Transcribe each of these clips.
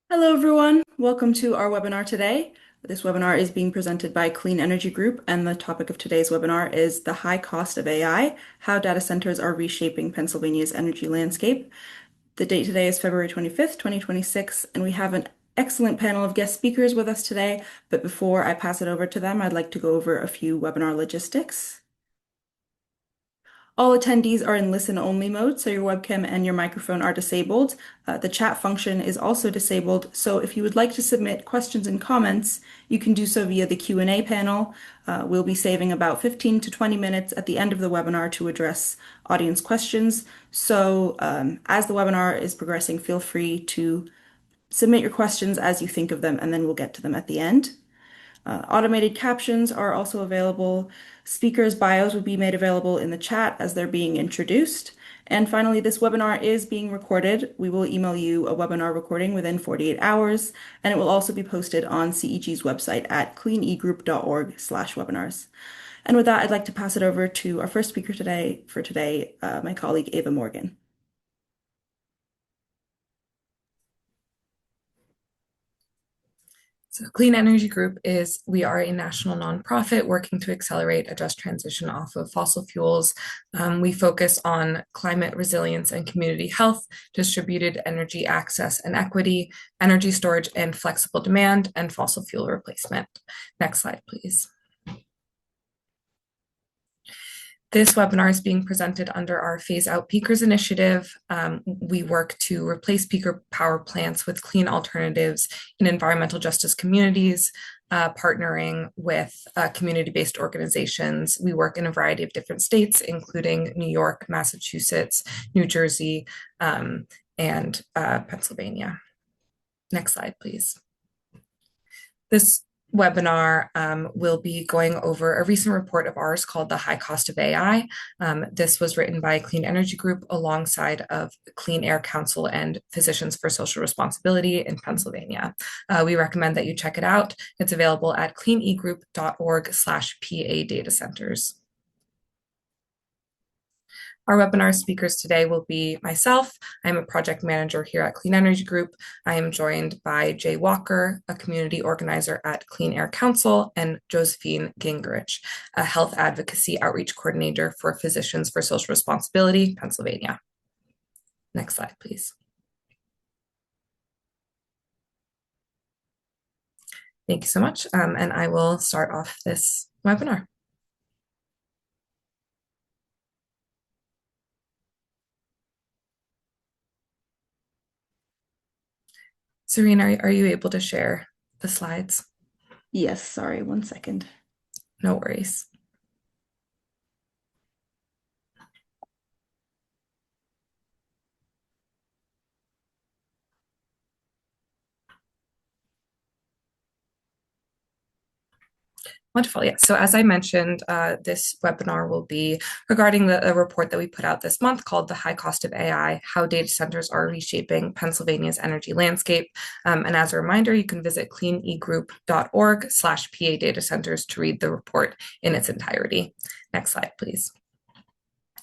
Hello, everyone. Welcome to our webinar today. This webinar is being presented by Clean Energy Group, and the topic of today's webinar is the high cost of AI, how data centers are reshaping Pennsylvania's energy landscape. The date today is February 25th, 2026, and we have an excellent panel of guest speakers with us today. But before I pass it over to them, I'd like to go over a few webinar logistics. All attendees are in listen-only mode, so your webcam and your microphone are disabled. The chat function is also disabled, so if you would like to submit questions and comments, you can do so via the Q&A panel. We'll be saving about 15 to 20 minutes at the end of the webinar to address audience questions. So as the webinar is progressing, feel free to submit your questions as you think of them, and then we'll get to them at the end. Automated captions are also available. Speakers' bios will be made available in the chat as they're being introduced. And finally, this webinar is being recorded. We will email you a webinar recording within 48 hours, and it will also be posted on CEG's website at cleanegroup.org/webinars. And with that, I'd like to pass it over to our first speaker today, my colleague Ava Morgan. So Clean Energy Group we are a national nonprofit working to accelerate a just transition off of fossil fuels. We focus on climate resilience and community health, distributed energy access and equity, energy storage and flexible demand, and fossil fuel replacement. Next slide, please. This webinar is being presented under our Phase Out Peakers initiative. We work to replace peaker power plants with clean alternatives in environmental justice communities, partnering with community-based organizations. We work in a variety of different states, including New York, Massachusetts, New Jersey, and Pennsylvania. Next slide, please. This webinar will be going over a recent report of ours called The High Cost of AI. This was written by Clean Energy Group alongside of Clean Air Council and Physicians for Social Responsibility in Pennsylvania. We recommend that you check it out. It's available at cleanegroup.org/PA data centers. Our webinar speakers today will be myself. I'm a project manager here at Clean Energy Group. I am joined by Jay Walker, a community organizer at Clean Air Council, and Josephine Gingerich, a health advocacy outreach coordinator for Physicians for Social Responsibility, Pennsylvania. Next slide, please. Thank you so much, and I will start off this webinar. Serena, are you able to share the slides? Yes, sorry, 1 second. No worries. Wonderful. Yeah. So as I mentioned, this webinar will be regarding the report that we put out this month called The High Cost of AI, How Data Centers Are Reshaping Pennsylvania's Energy Landscape. And as a reminder, you can visit cleanegroup.org/PA data centers to read the report in its entirety. Next slide, please.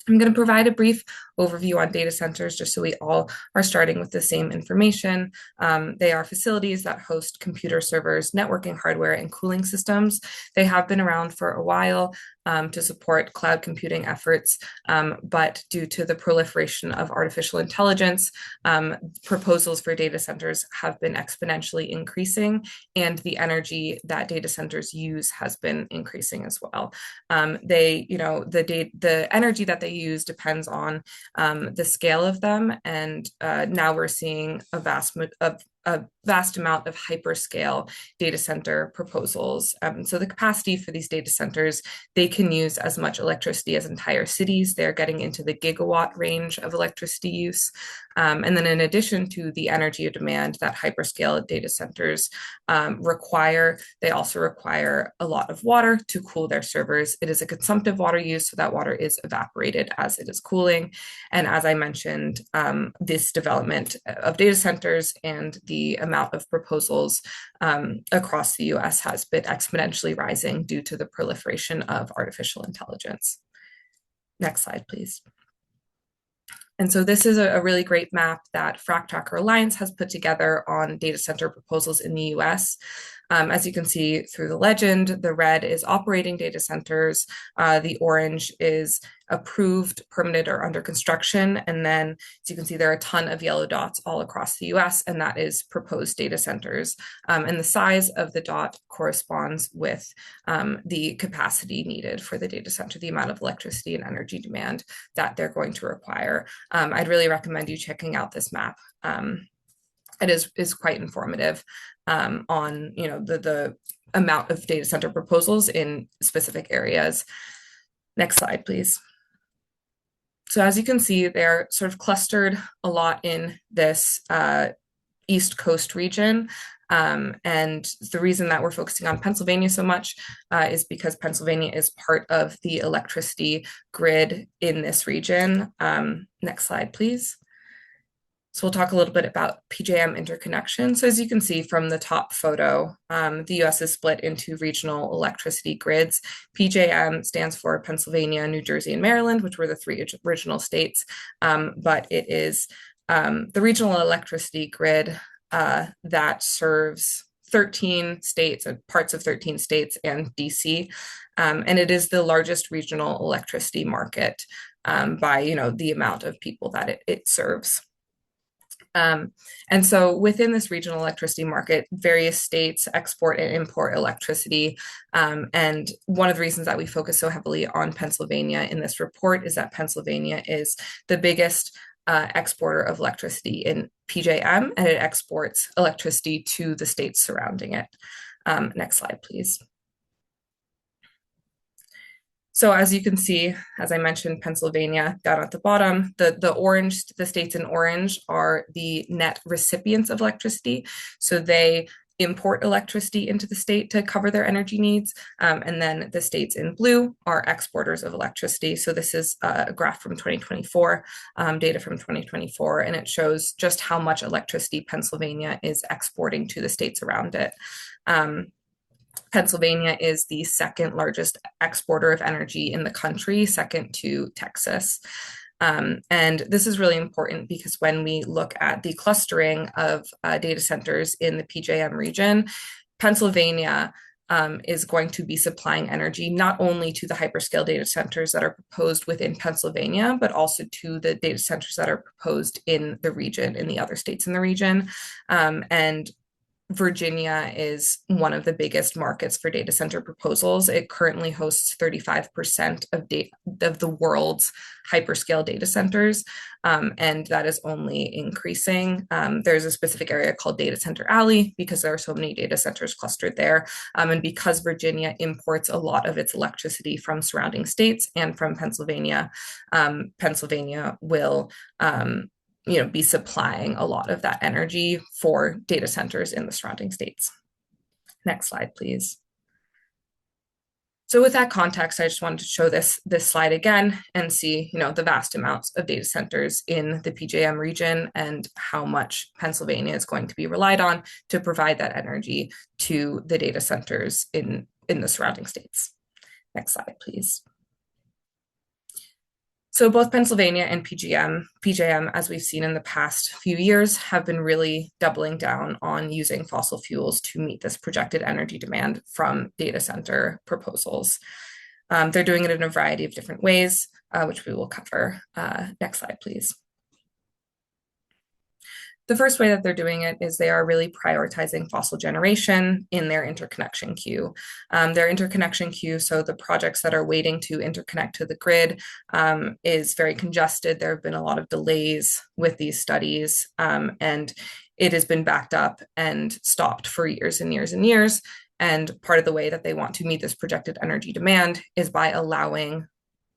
I'm going to provide a brief overview on data centers just so we all are starting with the same information. They are facilities that host computer servers, networking hardware, and cooling systems. They have been around for a while to support cloud computing efforts, but due to the proliferation of artificial intelligence, proposals for data centers have been exponentially increasing, and the energy that data centers use has been increasing as well. The energy that they use depends on the scale of them, and now we're seeing a vast amount of hyperscale data center proposals. So the capacity for these data centers, they can use as much electricity as entire cities. They're getting into the gigawatt range of electricity use. And then in addition to the energy demand that hyperscale data centers require, they also require a lot of water to cool their servers. It is a consumptive water use, so that water is evaporated as it is cooling. And as I mentioned, this development of data centers and the amount of proposals across the US has been exponentially rising due to the proliferation of artificial intelligence. Next slide, please. And so this is a really great map that Frac Tracker Alliance has put together on data center proposals in the US. As you can see through the legend, the red is operating data centers, the orange is approved, permitted, or under construction. And then, as you can see, there are a ton of yellow dots all across the US, and that is proposed data centers. And the size of the dot corresponds with the capacity needed for the data center, the amount of electricity and energy demand that they're going to require. I'd really recommend you checking out this map. It is quite informative on the amount of data center proposals in specific areas. Next slide, please. So as you can see, they're sort of clustered a lot in this East Coast region. And the reason that we're focusing on Pennsylvania so much is because Pennsylvania is part of the electricity grid in this region. Next slide, please. So we'll talk a little bit about PJM interconnection. So as you can see from the top photo, the US is split into regional electricity grids. PJM stands for Pennsylvania, New Jersey, and Maryland, which were the three original states. But it is the regional electricity grid that serves 13 states, parts of 13 states and DC. And it is the largest regional electricity market by the amount of people that it serves. And so within this regional electricity market, various states export and import electricity. And one of the reasons that we focus so heavily on Pennsylvania in this report is that Pennsylvania is the biggest exporter of electricity in PJM, and it exports electricity to the states surrounding it. Next slide, please. So as you can see, as I mentioned, Pennsylvania down at the bottom, the states in orange are the net recipients of electricity. So they import electricity into the state to cover their energy needs. And then the states in blue are exporters of electricity. So this is a graph from 2024, data from 2024, and it shows just how much electricity Pennsylvania is exporting to the states around it. Pennsylvania is the second largest exporter of energy in the country, second to Texas. And this is really important because when we look at the clustering of data centers in the PJM region, Pennsylvania is going to be supplying energy not only to the hyperscale data centers that are proposed within Pennsylvania, but also to the data centers that are proposed in the region, in the other states in the region. And Virginia is one of the biggest markets for data center proposals. It currently hosts 35% of the world's hyperscale data centers, and that is only increasing. There's a specific area called Data Center Alley because there are so many data centers clustered there, and because Virginia imports a lot of its electricity from surrounding states and from Pennsylvania, Pennsylvania will be supplying a lot of that energy for data centers in the surrounding states. Next slide, please. So with that context, I just wanted to show this slide again and see, the vast amounts of data centers in the PJM region and how much Pennsylvania is going to be relied on to provide that energy to the data centers in the surrounding states. Next slide, please. So both Pennsylvania and PJM, as we've seen in the past few years, have been really doubling down on using fossil fuels to meet this projected energy demand from data center proposals. They're doing it in a variety of different ways, which we will cover. Next slide, please. The first way that they're doing it is they are really prioritizing fossil generation in their interconnection queue. Their interconnection queue, so the projects that are waiting to interconnect to the grid, is very congested. There have been a lot of delays with these studies, and it has been backed up and stopped for years and years and years. And part of the way that they want to meet this projected energy demand is by allowing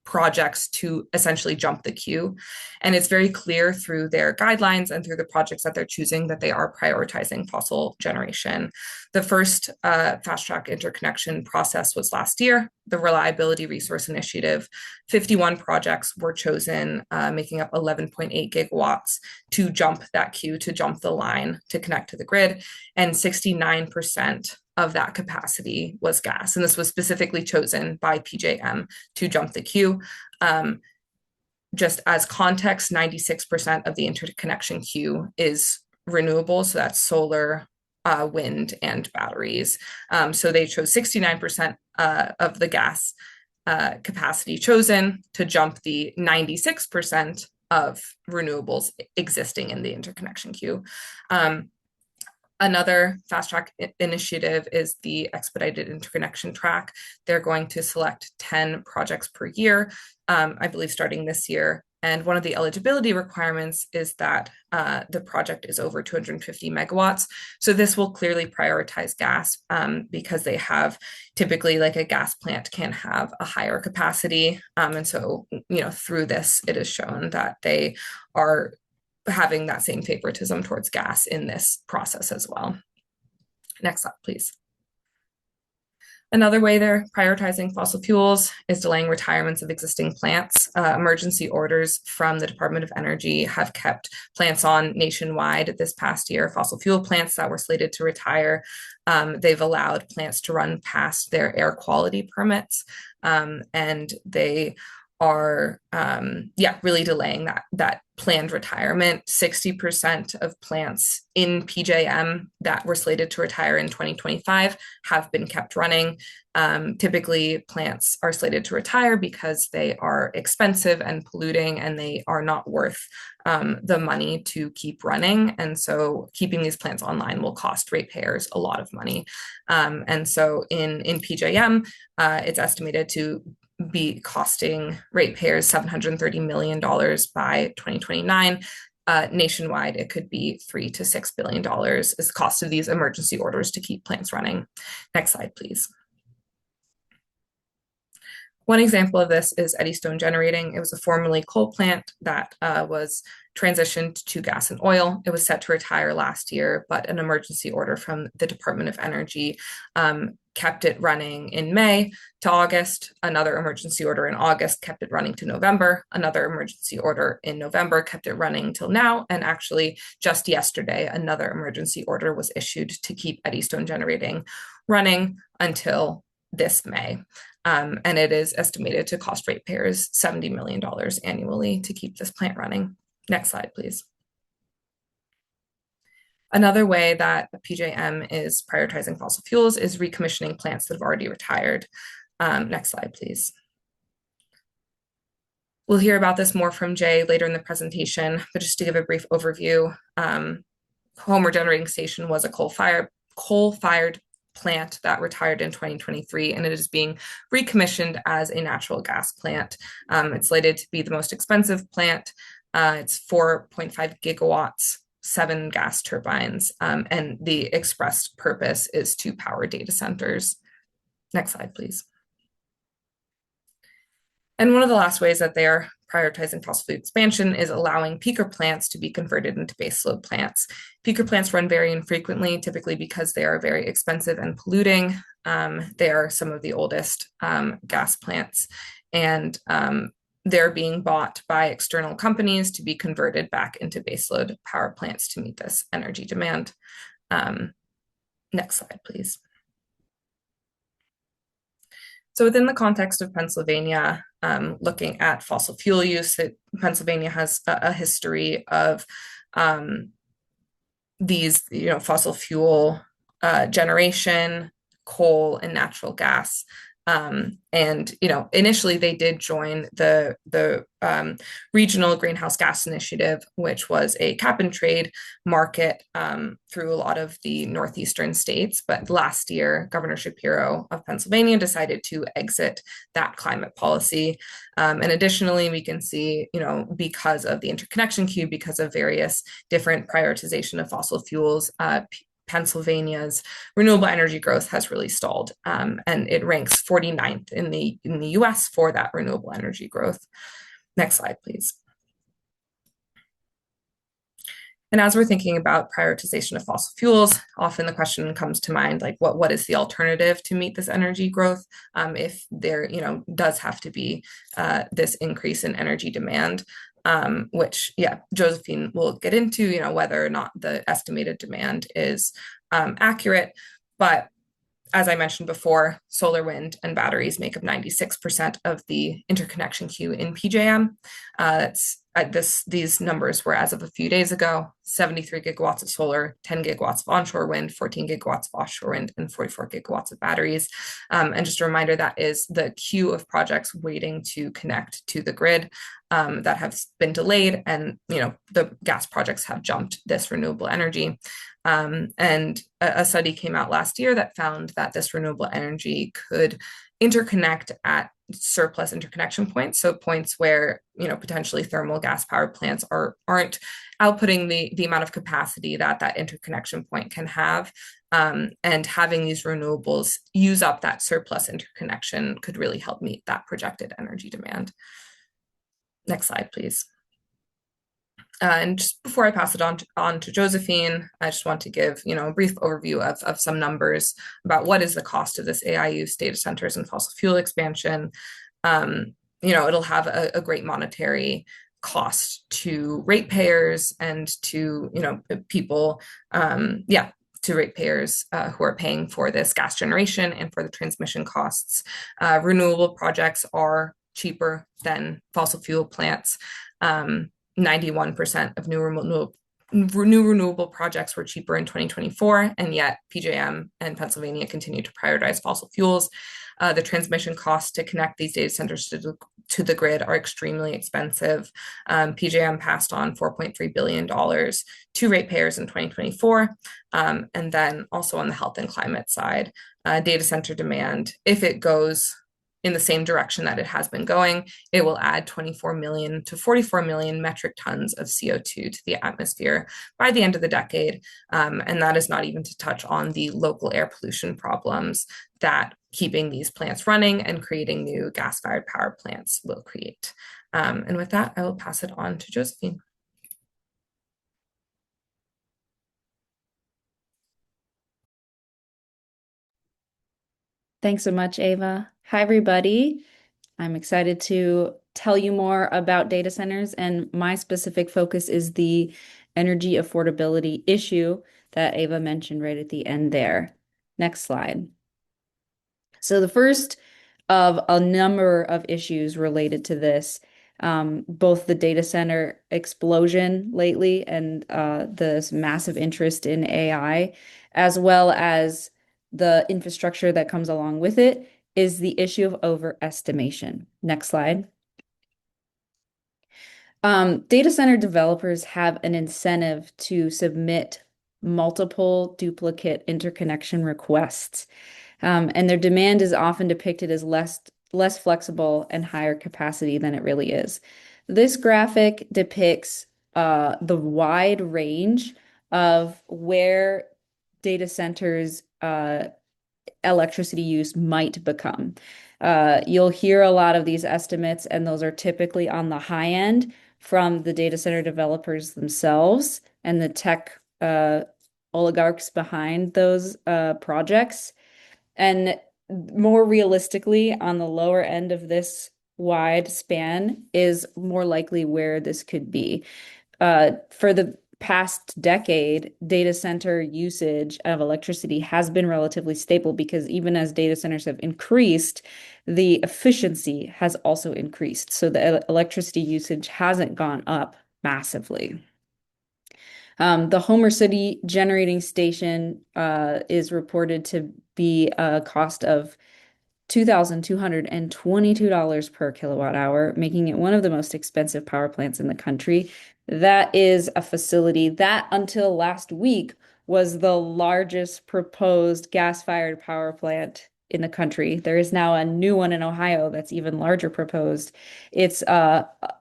projects to essentially jump the queue. And it's very clear through their guidelines and through the projects that they're choosing that they are prioritizing fossil generation. The first fast track interconnection process was last year, the Reliability Resource Initiative. 51 projects were chosen, making up 11.8 gigawatts to jump that queue, to jump the line to connect to the grid. And 69% of that capacity was gas. And this was specifically chosen by PJM to jump the queue. just as context, 96% of the interconnection queue is renewable. So that's solar, wind, and batteries. So they chose 69% of the gas capacity chosen to jump the 96% of renewables existing in the interconnection queue. Another fast track initiative is the expedited interconnection track. They're going to select 10 projects per year, I believe starting this year. And one of the eligibility requirements is that the project is over 250 megawatts. So this will clearly prioritize gas because they have typically, like a gas plant can have a higher capacity. And so, through this, it is shown that they are having that same favoritism towards gas in this process as well. Next slide, please. Another way they're prioritizing fossil fuels is delaying retirements of existing plants. Emergency orders from the Department of Energy have kept plants on nationwide this past year, fossil fuel plants that were slated to retire. They've allowed plants to run past their air quality permits, and they are really delaying that planned retirement. 60% of plants in PJM that were slated to retire in 2025 have been kept running. Typically, plants are slated to retire because they are expensive and polluting, and they are not worth the money to keep running. And so keeping these plants online will cost ratepayers a lot of money. And so in PJM, it's estimated to be costing ratepayers $730 million by 2029. Nationwide, it could be $3 to $6 billion is the cost of these emergency orders to keep plants running. Next slide, please. One example of this is Eddystone Generating. It was a formerly coal plant that was transitioned to gas and oil. It was set to retire last year, but an emergency order from the Department of Energy kept it running in May to August. Another emergency order in August kept it running to November. Another emergency order in November kept it running till now. And actually, just yesterday, another emergency order was issued to keep Eddystone Generating running until this May. And it is estimated to cost ratepayers $70 million annually to keep this plant running. Next slide, please. Another way that PJM is prioritizing fossil fuels is recommissioning plants that have already retired. Next slide, please. We'll hear about this more from Jay later in the presentation, but just to give a brief overview, Homer Generating Station was a coal-fired plant that retired in 2023, and it is being recommissioned as a natural gas plant. It's slated to be the most expensive plant. It's 4.5 gigawatts, 7 gas turbines, and the express purpose is to power data centers. Next slide, please. And one of the last ways that they are prioritizing fossil fuel expansion is allowing peaker plants to be converted into baseload plants. Peaker plants run very infrequently, typically because they are very expensive and polluting. They are some of the oldest gas plants, and they're being bought by external companies to be converted back into baseload power plants to meet this energy demand. Next slide, please. So within the context of Pennsylvania, looking at fossil fuel use, Pennsylvania has a history of these, fossil fuel generation, coal, and natural gas. And initially they did join the regional greenhouse gas initiative, which was a cap and trade market through a lot of the northeastern states. But last year, Governor Shapiro of Pennsylvania decided to exit that climate policy. And additionally, we can see, because of the interconnection queue, because of various different prioritization of fossil fuels, Pennsylvania's renewable energy growth has really stalled, and it ranks 49th in the US for that renewable energy growth. Next slide, please. And as we're thinking about prioritization of fossil fuels, often the question comes to mind, like, what is the alternative to meet this energy growth if there does have to be this increase in energy demand? Which, Josephine will get into, whether or not the estimated demand is accurate. But As I mentioned before, solar, wind, and batteries make up 96% of the interconnection queue in PJM. That's these numbers were as of a few days ago: 73 gigawatts of solar, 10 gigawatts of onshore wind, 14 gigawatts of offshore wind, and 44 gigawatts of batteries. And just a reminder, that is the queue of projects waiting to connect to the grid that have been delayed, and the gas projects have jumped this renewable energy. And a study came out last year that found that this renewable energy could interconnect at surplus interconnection points, so points where potentially thermal gas power plants aren't outputting the amount of capacity that that interconnection point can have. And having these renewables use up that surplus interconnection could really help meet that projected energy demand. Next slide, please. And just before I pass it on to Josephine, I just want to give a brief overview of some numbers about what is the cost of this AI use, data centers, and fossil fuel expansion. It'll have a great monetary cost to ratepayers and to people, to ratepayers who are paying for this gas generation and for the transmission costs. Renewable projects are cheaper than fossil fuel plants. 91% of new renewable projects were cheaper in 2024, and yet PJM and Pennsylvania continue to prioritize fossil fuels. The transmission costs to connect these data centers to the grid are extremely expensive. PJM passed on $4.3 billion to ratepayers in 2024. And then also on the health and climate side, data center demand, if it goes in the same direction that it has been going, it will add 24 million to 44 million metric tons of CO2 to the atmosphere by the end of the decade. And that is not even to touch on the local air pollution problems that keeping these plants running and creating new gas-fired power plants will create. And with that, I will pass it on to Josephine. Thanks so much, Ava. Hi, everybody. I'm excited to tell you more about data centers, and my specific focus is the energy affordability issue that Ava mentioned right at the end there. Next slide. So the first of a number of issues related to this, both the data center explosion lately and this massive interest in AI, as well as the infrastructure that comes along with it, is the issue of overestimation. Next slide. Data center developers have an incentive to submit multiple duplicate interconnection requests, and their demand is often depicted as less flexible and higher capacity than it really is. This graphic depicts the wide range of where data centers electricity use might become. You'll hear a lot of these estimates, and those are typically on the high end from the data center developers themselves and the tech oligarchs behind those projects. And more realistically, on the lower end of this wide span is more likely where this could be. For the past decade, data center usage of electricity has been relatively stable because even as data centers have increased, the efficiency has also increased. So the electricity usage hasn't gone up massively. The Homer City generating station is reported to be a cost of $2,222 per kilowatt hour, making it one of the most expensive power plants in the country. That is a facility that until last week was the largest proposed gas-fired power plant in the country. There is now a new one in Ohio that's even larger proposed. It's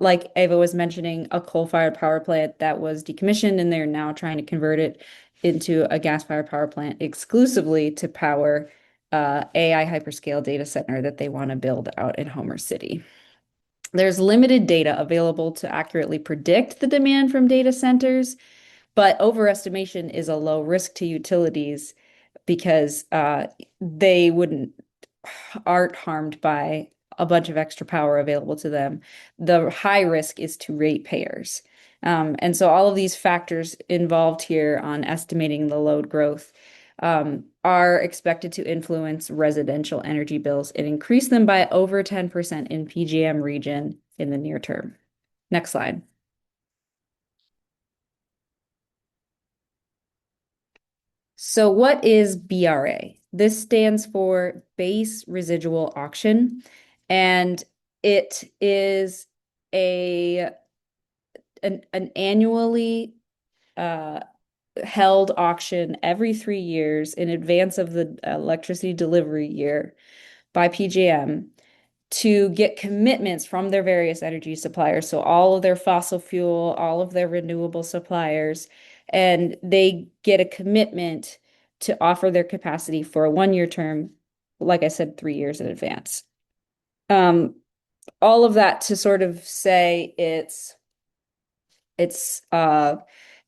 like Ava was mentioning, a coal-fired power plant that was decommissioned, and they're now trying to convert it into a gas-fired power plant exclusively to power AI hyperscale data center that they want to build out in Homer City. There's limited data available to accurately predict the demand from data centers, but overestimation is a low risk to utilities because they aren't harmed by a bunch of extra power available to them. The high risk is to ratepayers. And so all of these factors involved here on estimating the load growth are expected to influence residential energy bills and increase them by over 10% in PJM region in the near term. Next slide. So what is BRA? This stands for Base Residual Auction, and it is an annually held auction every 3 years in advance of the electricity delivery year by PJM to get commitments from their various energy suppliers. So all of their fossil fuel, all of their renewable suppliers, and they get a commitment to offer their capacity for a 1 year term, like I said, 3 years in advance. All of that to sort of say it's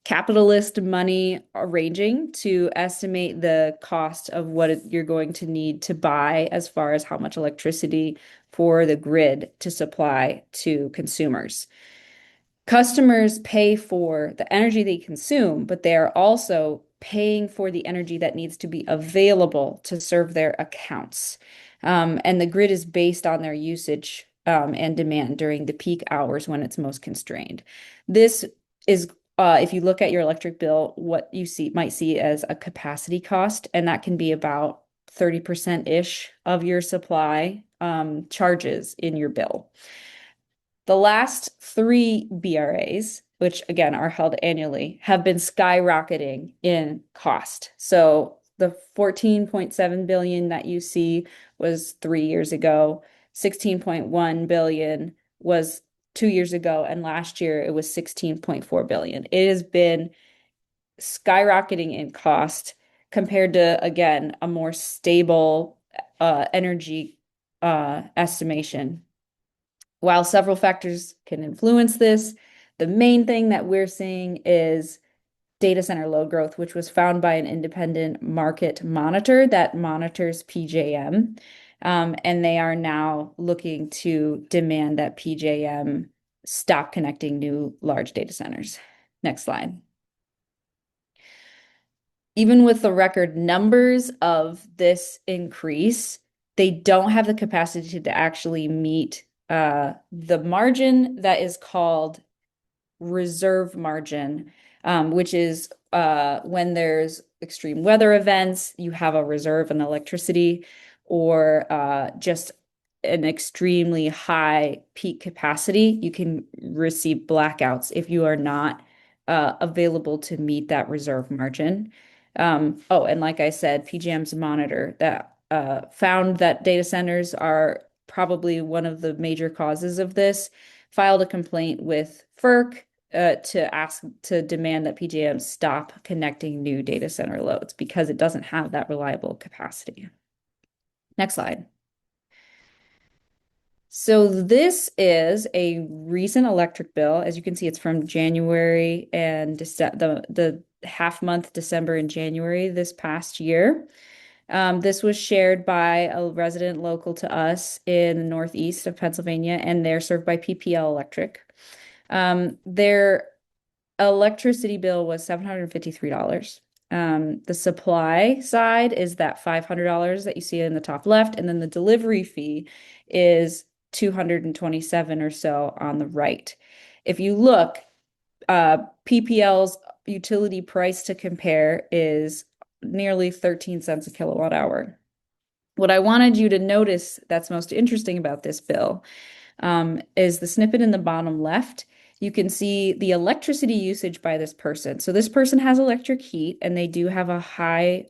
capitalist money arranging to estimate the cost of what you're going to need to buy as far as how much electricity for the grid to supply to consumers. Customers pay for the energy they consume, but they are also paying for the energy that needs to be available to serve their accounts. And the grid is based on their usage and demand during the peak hours when it's most constrained. This is, if you look at your electric bill, what you might see as a capacity cost, and that can be about 30%-ish of your supply charges in your bill. The last 3 BRAs, which again are held annually, have been skyrocketing in cost. So the 14.7 billion that you see was 3 years ago, 16.1 billion was 2 years ago, and last year it was 16.4 billion. It has been skyrocketing in cost compared to, again, a more stable energy estimation. While several factors can influence this, the main thing that we're seeing is data center load growth, which was found by an independent market monitor that monitors PJM. And they are now looking to demand that PJM stop connecting new large data centers. Next slide. Even with the record numbers of this increase, they don't have the capacity to actually meet the margin that is called reserve margin, which is when there's extreme weather events, you have a reserve in electricity, or just an extremely high peak capacity, you can receive blackouts if you are not available to meet that reserve margin. Oh, and like I said, PJM's monitor that found that data centers are probably one of the major causes of this, filed a complaint with FERC to demand that PJM stop connecting new data center loads because it doesn't have that reliable capacity. Next slide. So this is a recent electric bill. As you can see, it's from January and the half month December and January this past year. This was shared by a resident local to us in the northeast of Pennsylvania, and they're served by PPL Electric. Their electricity bill was $753. The supply side is that $500 that you see in the top left, and then the delivery fee is $227 or so on the right. If you look, PPL's utility price to compare is nearly 13 cents a kilowatt hour. What I wanted you to notice that's most interesting about this bill is the snippet in the bottom left. You can see the electricity usage by this person. So this person has electric heat, and they do have a high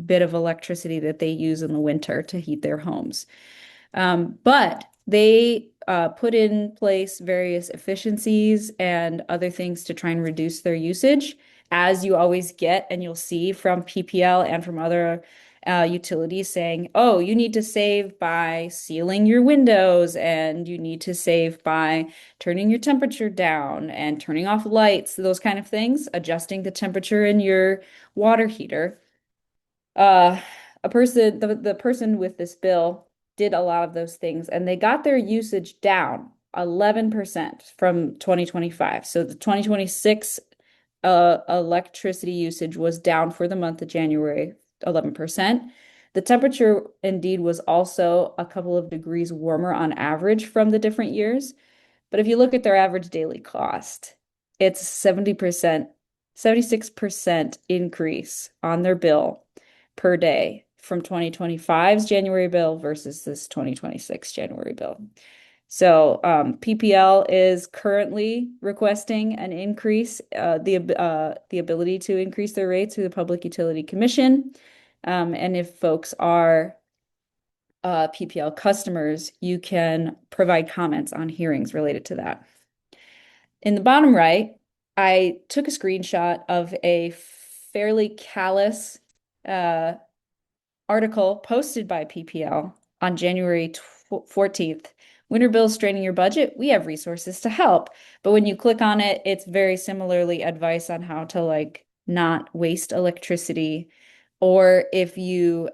bit of electricity that they use in the winter to heat their homes. But they put in place various efficiencies and other things to try and reduce their usage, as you always get, and you'll see from PPL and from other utilities saying, oh, you need to save by sealing your windows, and you need to save by turning your temperature down and turning off lights, those kind of things, adjusting the temperature in your water heater. The person with this bill did a lot of those things, and they got their usage down 11% from 2025. So the 2026 electricity usage was down for the month of January 11%. The temperature indeed was also a couple of degrees warmer on average from the different years. But if you look at their average daily cost, it's 70%, 76% increase on their bill per day from 2025's January bill versus this 2026 January bill. So PPL is currently requesting an increase, the ability to increase their rates through the Public Utility Commission. And if folks are PPL customers, you can provide comments on hearings related to that. In the bottom right, I took a screenshot of a fairly callous article posted by PPL on January 14th. Winter bills straining your budget? We have resources to help. But when you click on it, it's very similarly advice on how to like not waste electricity, or if you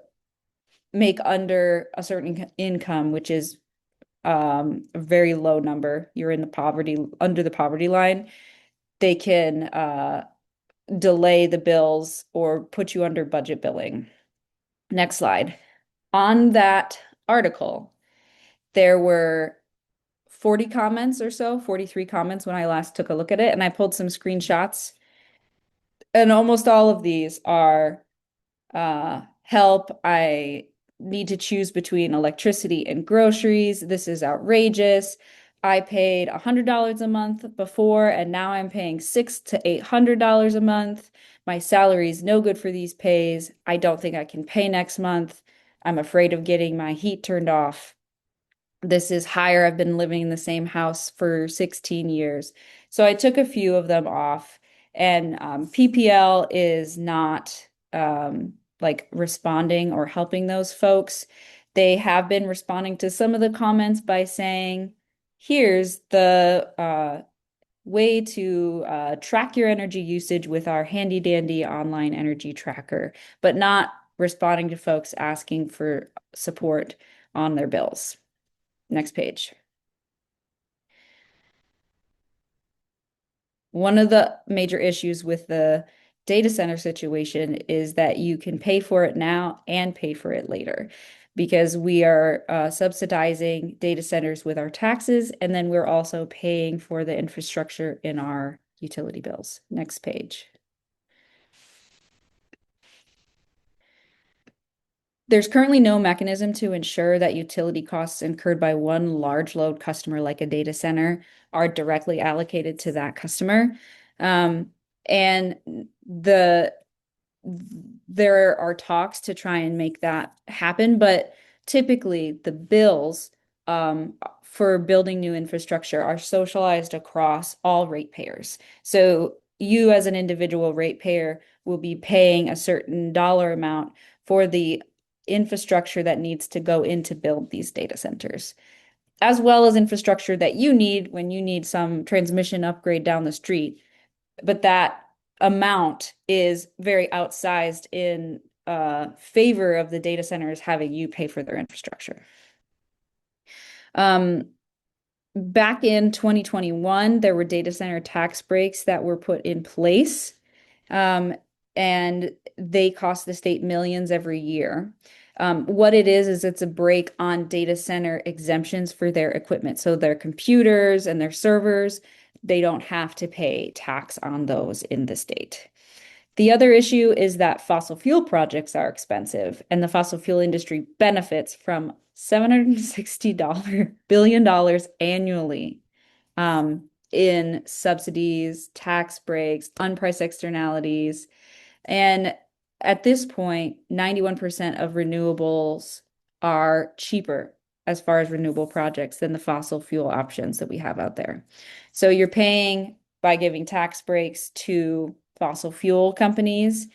make under a certain income, which is a very low number, you're in the poverty, under the poverty line, they can delay the bills or put you under budget billing. Next slide. On that article, there were 40 comments or so, 43 comments when I last took a look at it, and I pulled some screenshots. And almost all of these are help. I need to choose between electricity and groceries. This is outrageous. I paid $100 a month before, and now I'm paying $600 to $800 a month. My salary is no good for these pays. I don't think I can pay next month. I'm afraid of getting my heat turned off. This is higher. I've been living in the same house for 16 years. So I took a few of them off, and PPL is not like responding or helping those folks. They have been responding to some of the comments by saying, here's the way to track your energy usage with our handy dandy online energy tracker, but not responding to folks asking for support on their bills. Next page. One of the major issues with the data center situation is that you can pay for it now and pay for it later, because we are subsidizing data centers with our taxes, and then we're also paying for the infrastructure in our utility bills. Next page. There's currently no mechanism to ensure that utility costs incurred by one large load customer, like a data center, are directly allocated to that customer. And there are talks to try and make that happen, but typically the bills for building new infrastructure are socialized across all ratepayers. So you as an individual ratepayer will be paying a certain dollar amount for the infrastructure that needs to go in to build these data centers, as well as infrastructure that you need when you need some transmission upgrade down the street. But that amount is very outsized in favor of the data centers having you pay for their infrastructure. Back in 2021, there were data center tax breaks that were put in place, and they cost the state millions every year. What it is it's a break on data center exemptions for their equipment. So their computers and their servers, they don't have to pay tax on those in the state. The other issue is that fossil fuel projects are expensive, and the fossil fuel industry benefits from $760 billion annually in subsidies, tax breaks, unpriced externalities. And at this point, 91% of renewables are cheaper as far as renewable projects than the fossil fuel options that we have out there. So you're paying by giving tax breaks to fossil fuel companies.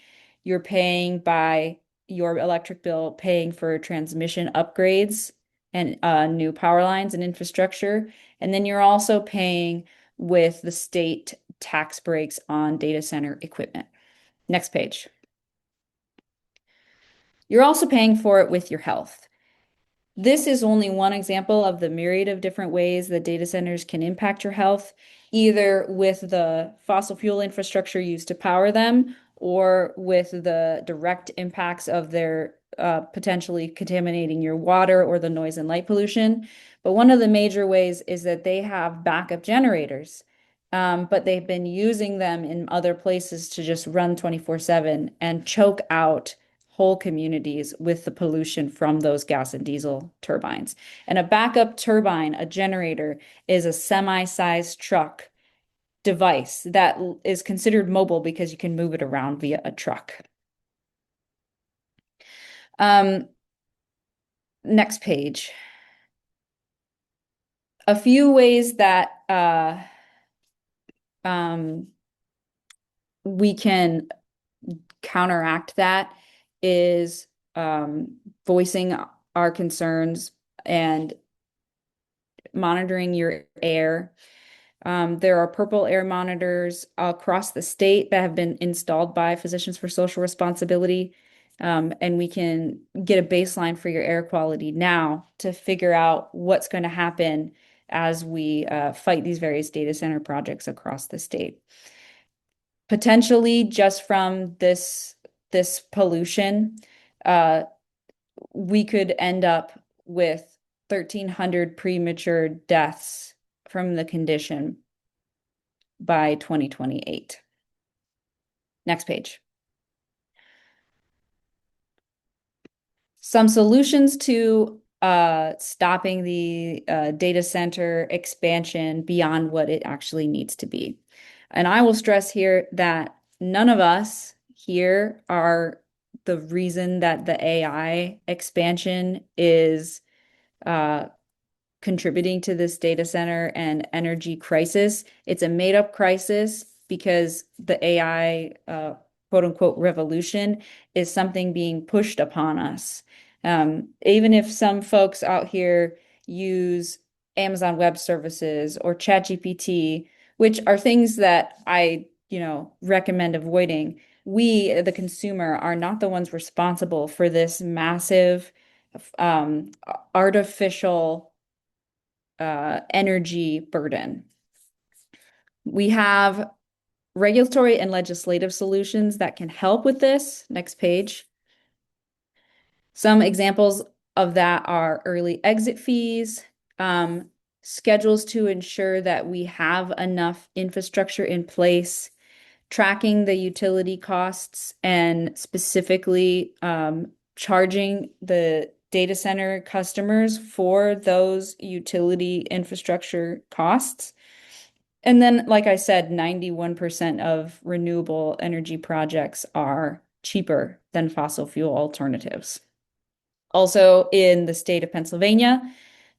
You're paying by your electric bill, paying for transmission upgrades and new power lines and infrastructure. And then you're also paying with the state tax breaks on data center equipment. Next page. You're also paying for it with your health. This is only one example of the myriad of different ways that data centers can impact your health, either with the fossil fuel infrastructure used to power them or with the direct impacts of their potentially contaminating your water or the noise and light pollution. But one of the major ways is that they have backup generators, but they've been using them in other places to just run 24/7 and choke out whole communities with the pollution from those gas and diesel turbines. And a backup turbine, a generator, is a semi-sized truck device that is considered mobile because you can move it around via a truck. Next page. A few ways that we can counteract that is voicing our concerns and monitoring your air. There are purple air monitors across the state that have been installed by Physicians for Social Responsibility. And we can get a baseline for your air quality now to figure out what's going to happen as we fight these various data center projects across the state. Potentially, just from this pollution, we could end up with 1,300 premature deaths from the condition by 2028. Next page. Some solutions to stopping the data center expansion beyond what it actually needs to be. And I will stress here that none of us here are the reason that the AI expansion is contributing to this data center and energy crisis. It's a made-up crisis because the AI quote unquote revolution is something being pushed upon us. Even if some folks out here use Amazon Web Services or ChatGPT, which are things that I, recommend avoiding, we, the consumer, are not the ones responsible for this massive artificial energy burden. We have regulatory and legislative solutions that can help with this. Next page. Some examples of that are early exit fees, schedules to ensure that we have enough infrastructure in place, tracking the utility costs, and specifically charging the data center customers for those utility infrastructure costs. And then, like I said, 91% of renewable energy projects are cheaper than fossil fuel alternatives. Also, in the state of Pennsylvania,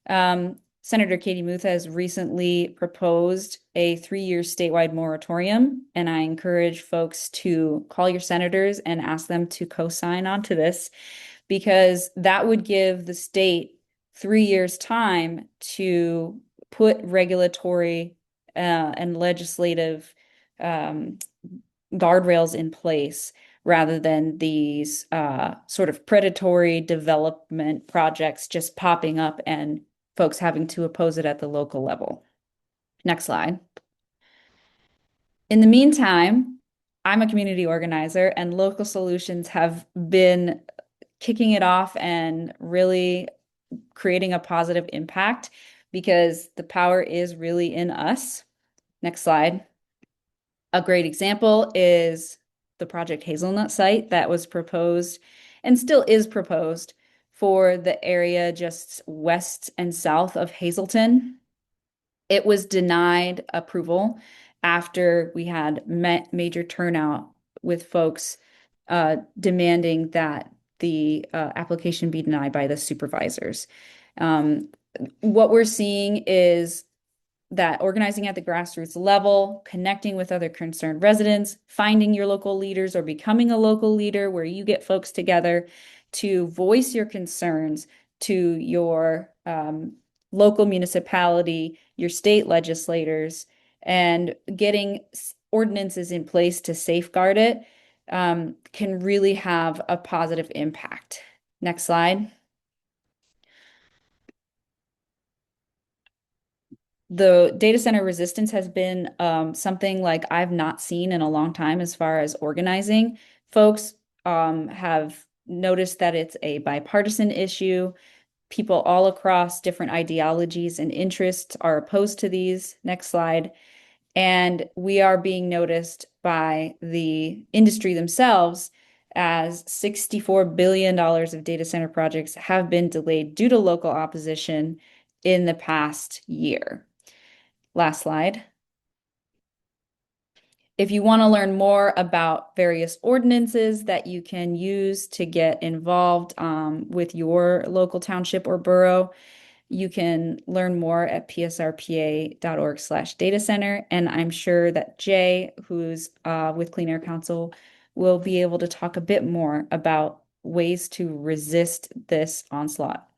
Senator Katie Muth has recently proposed a 3-year statewide moratorium, and I encourage folks to call your senators and ask them to co-sign onto this, because that would give the state 3 years' time to put regulatory and legislative guardrails in place rather than these sort of predatory development projects just popping up and folks having to oppose it at the local level. Next slide. In the meantime, I'm a community organizer, and local solutions have been kicking it off and really creating a positive impact because the power is really in us. Next slide. A great example is the Project Hazelnut site that was proposed and still is proposed for the area just west and south of Hazleton. It was denied approval after we had major turnout with folks demanding that the application be denied by the supervisors. What we're seeing is that organizing at the grassroots level, connecting with other concerned residents, finding your local leaders or becoming a local leader where you get folks together to voice your concerns to your local municipality, your state legislators, and getting ordinances in place to safeguard it can really have a positive impact. Next slide. the data center resistance has been something like I've not seen in a long time as far as organizing. Folks have noticed that it's a bipartisan issue. People all across different ideologies and interests are opposed to these. Next slide. And we are being noticed by the industry themselves as $64 billion of data center projects have been delayed due to local opposition in the past year. Last slide. If you want to learn more about various ordinances that you can use to get involved with your local township or borough, you can learn more at psrpa.org/data center. And I'm sure that Jay, who's with Clean Air Council, will be able to talk a bit more about ways to resist this onslaught.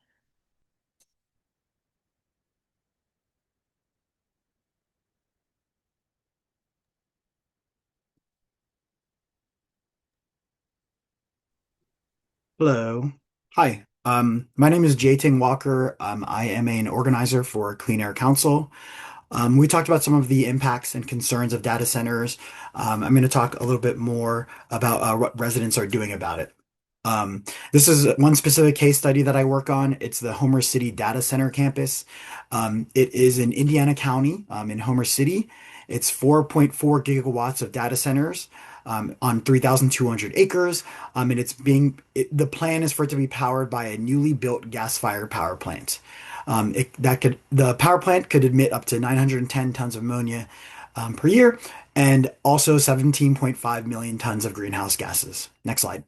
Hello. Hi. My name is Jating Walker. I am an organizer for Clean Air Council. We talked about some of the impacts and concerns of data centers. I'm going to talk a little bit more about what residents are doing about it. This is one specific case study that I work on. It's the Homer City Data Center campus. It is in Indiana County, in Homer City. It's 4.4 gigawatts of data centers on 3,200 acres. And the plan is for it to be powered by a newly built gas-fired power plant. The power plant could emit up to 910 tons of ammonia per year, and also 17.5 million tons of greenhouse gases. Next slide.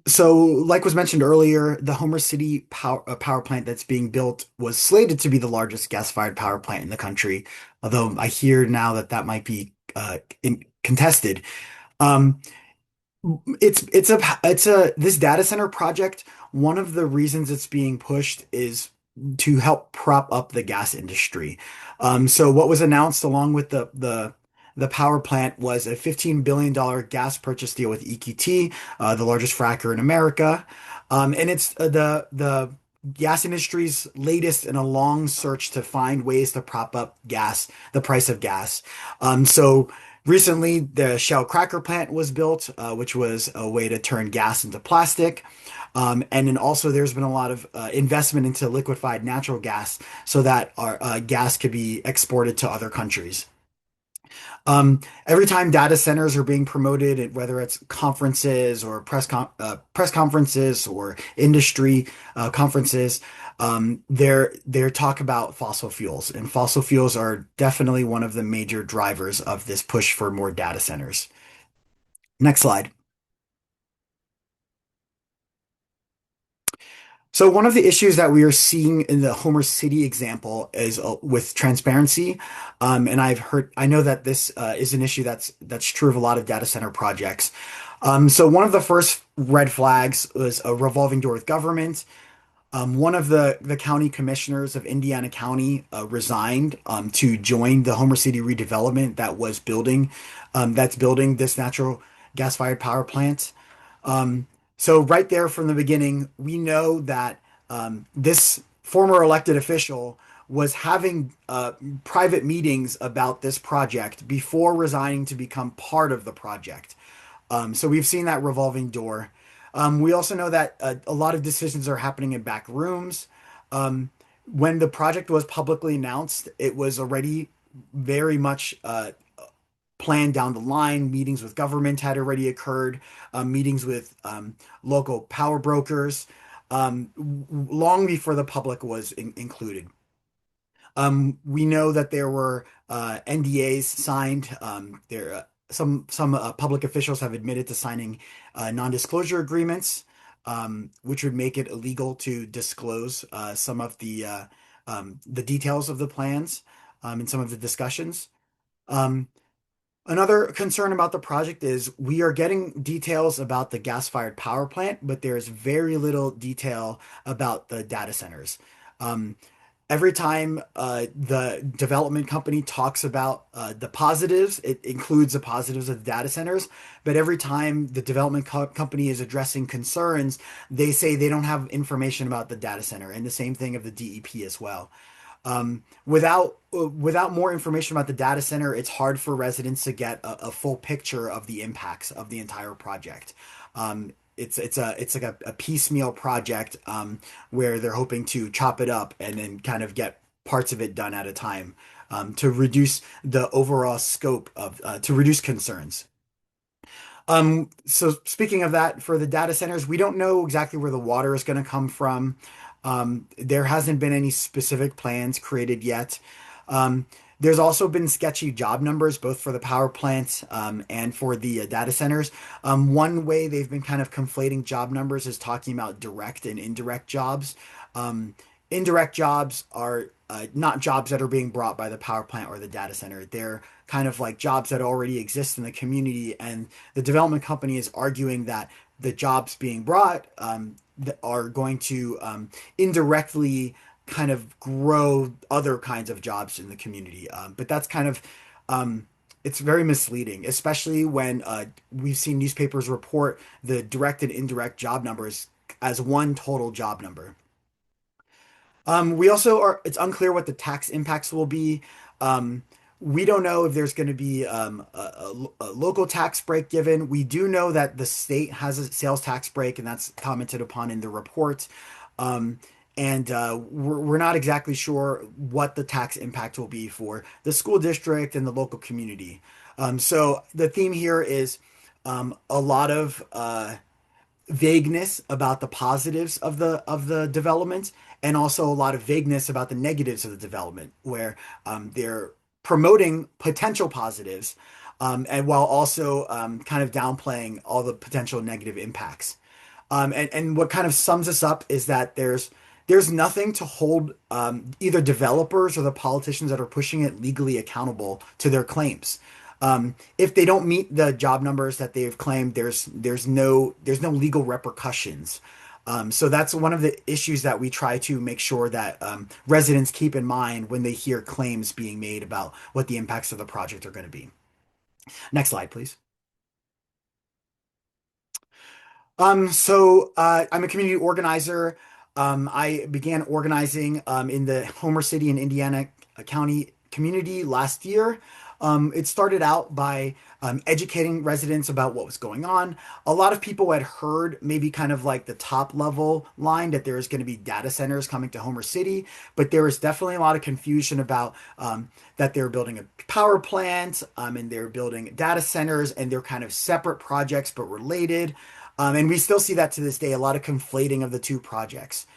So like was mentioned earlier, the Homer City power plant that's being built was slated to be the largest gas-fired power plant in the country, although I hear now that that might be contested. Um, it's a this data center project. One of the reasons it's being pushed is to help prop up the gas industry. So what was announced along with the power plant was a $15 billion gas purchase deal with EQT, the largest fracker in America. And it's the gas industry's latest in a long search to find ways to prop up the price of gas. So recently, the Shell cracker plant was built, which was a way to turn gas into plastic. And then also there's been a lot of investment into liquefied natural gas so that our gas could be exported to other countries. Every time data centers are being promoted, whether it's conferences or press conferences or industry conferences, they're talk about fossil fuels, and fossil fuels are definitely one of the major drivers of this push for more data centers. Next slide. So one of the issues that we are seeing in the Homer City example is with transparency. And I know that this is an issue that's true of a lot of data center projects. So one of the first red flags was a revolving door with government. One of the county commissioners of Indiana County resigned to join the Homer City redevelopment that's building this natural gas-fired power plant. So right there from the beginning, we know that this former elected official was having private meetings about this project before resigning to become part of the project. So we've seen that revolving door. We also know that a lot of decisions are happening in back rooms. When the project was publicly announced, it was already very much planned down the line. Meetings with government had already occurred, meetings with local power brokers, long before the public was included. We know that there were NDAs signed. Some public officials have admitted to signing non-disclosure agreements, which would make it illegal to disclose some of the details of the plans and some of the discussions. Um, Another concern about the project is we are getting details about the gas-fired power plant, but there's very little detail about the data centers. Um, every time the development company talks about the positives, it includes the positives of the data centers. But every time the development company is addressing concerns, they say they don't have information about the data center, and the same thing of the DEP as well. Without more information about the data center, it's hard for residents to get a full picture of the impacts of the entire project. It's like a piecemeal project where they're hoping to chop it up and then kind of get parts of it done at a time to reduce the overall scope of to reduce concerns. So speaking of that, for the data centers, we don't know exactly where the water is going to come from. There hasn't been any specific plans created yet. Um, there's also been sketchy job numbers, both for the power plants and for the data centers. One way they've been kind of conflating job numbers is talking about direct and indirect jobs. Um, Indirect jobs are not jobs that are being brought by the power plant or the data center. They're kind of like jobs that already exist in the community, and the development company is arguing that the jobs being brought that are going to indirectly kind of grow other kinds of jobs in the community. But that's kind of it's very misleading, especially when we've seen newspapers report the direct and indirect job numbers as one total job number. We also are, it's unclear what the tax impacts will be. Um, we don't know if there's going to be a local tax break given. We do know that the state has a sales tax break, and that's commented upon in the report. Um, and we're not exactly sure what the tax impact will be for the school district and the local community. So the theme here is a lot of vagueness about the positives of the development, and also a lot of vagueness about the negatives of the development, where they're promoting potential positives, and while also kind of downplaying all the potential negative impacts. And what kind of sums this up is that there's nothing to hold either developers or the politicians that are pushing it legally accountable to their claims. If they don't meet the job numbers that they've claimed, there's no legal repercussions. So that's one of the issues that we try to make sure that residents keep in mind when they hear claims being made about what the impacts of the project are going to be. Next slide, please. I'm a community organizer. I began organizing in the Homer City and Indiana County community last year. It started out by educating residents about what was going on. A lot of people had heard maybe kind of like the top level line that there's going to be data centers coming to Homer City, but there was definitely a lot of confusion about that they're building a power plant and they're building data centers, and they're kind of separate projects but related. And we still see that to this day, a lot of conflating of the two projects.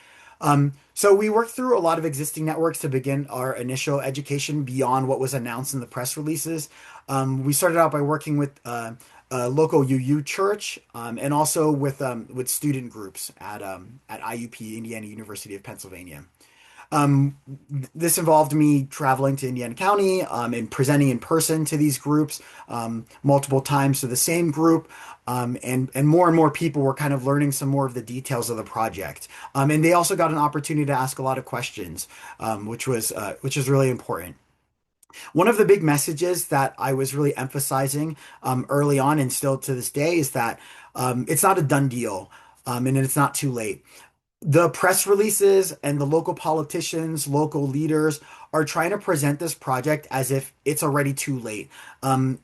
So we worked through a lot of existing networks to begin our initial education beyond what was announced in the press releases. We started out by working with a local UU church and also with student groups at IUP, Indiana University of Pennsylvania. Um, this involved me traveling to Indiana County and presenting in person to these groups multiple times to the same group. And more people were kind of learning some more of the details of the project. And they also got an opportunity to ask a lot of questions, which is really important. One of the big messages that I was really emphasizing early on and still to this day is that it's not a done deal, and it's not too late. The press releases and the local politicians, local leaders are trying to present this project as if it's already too late.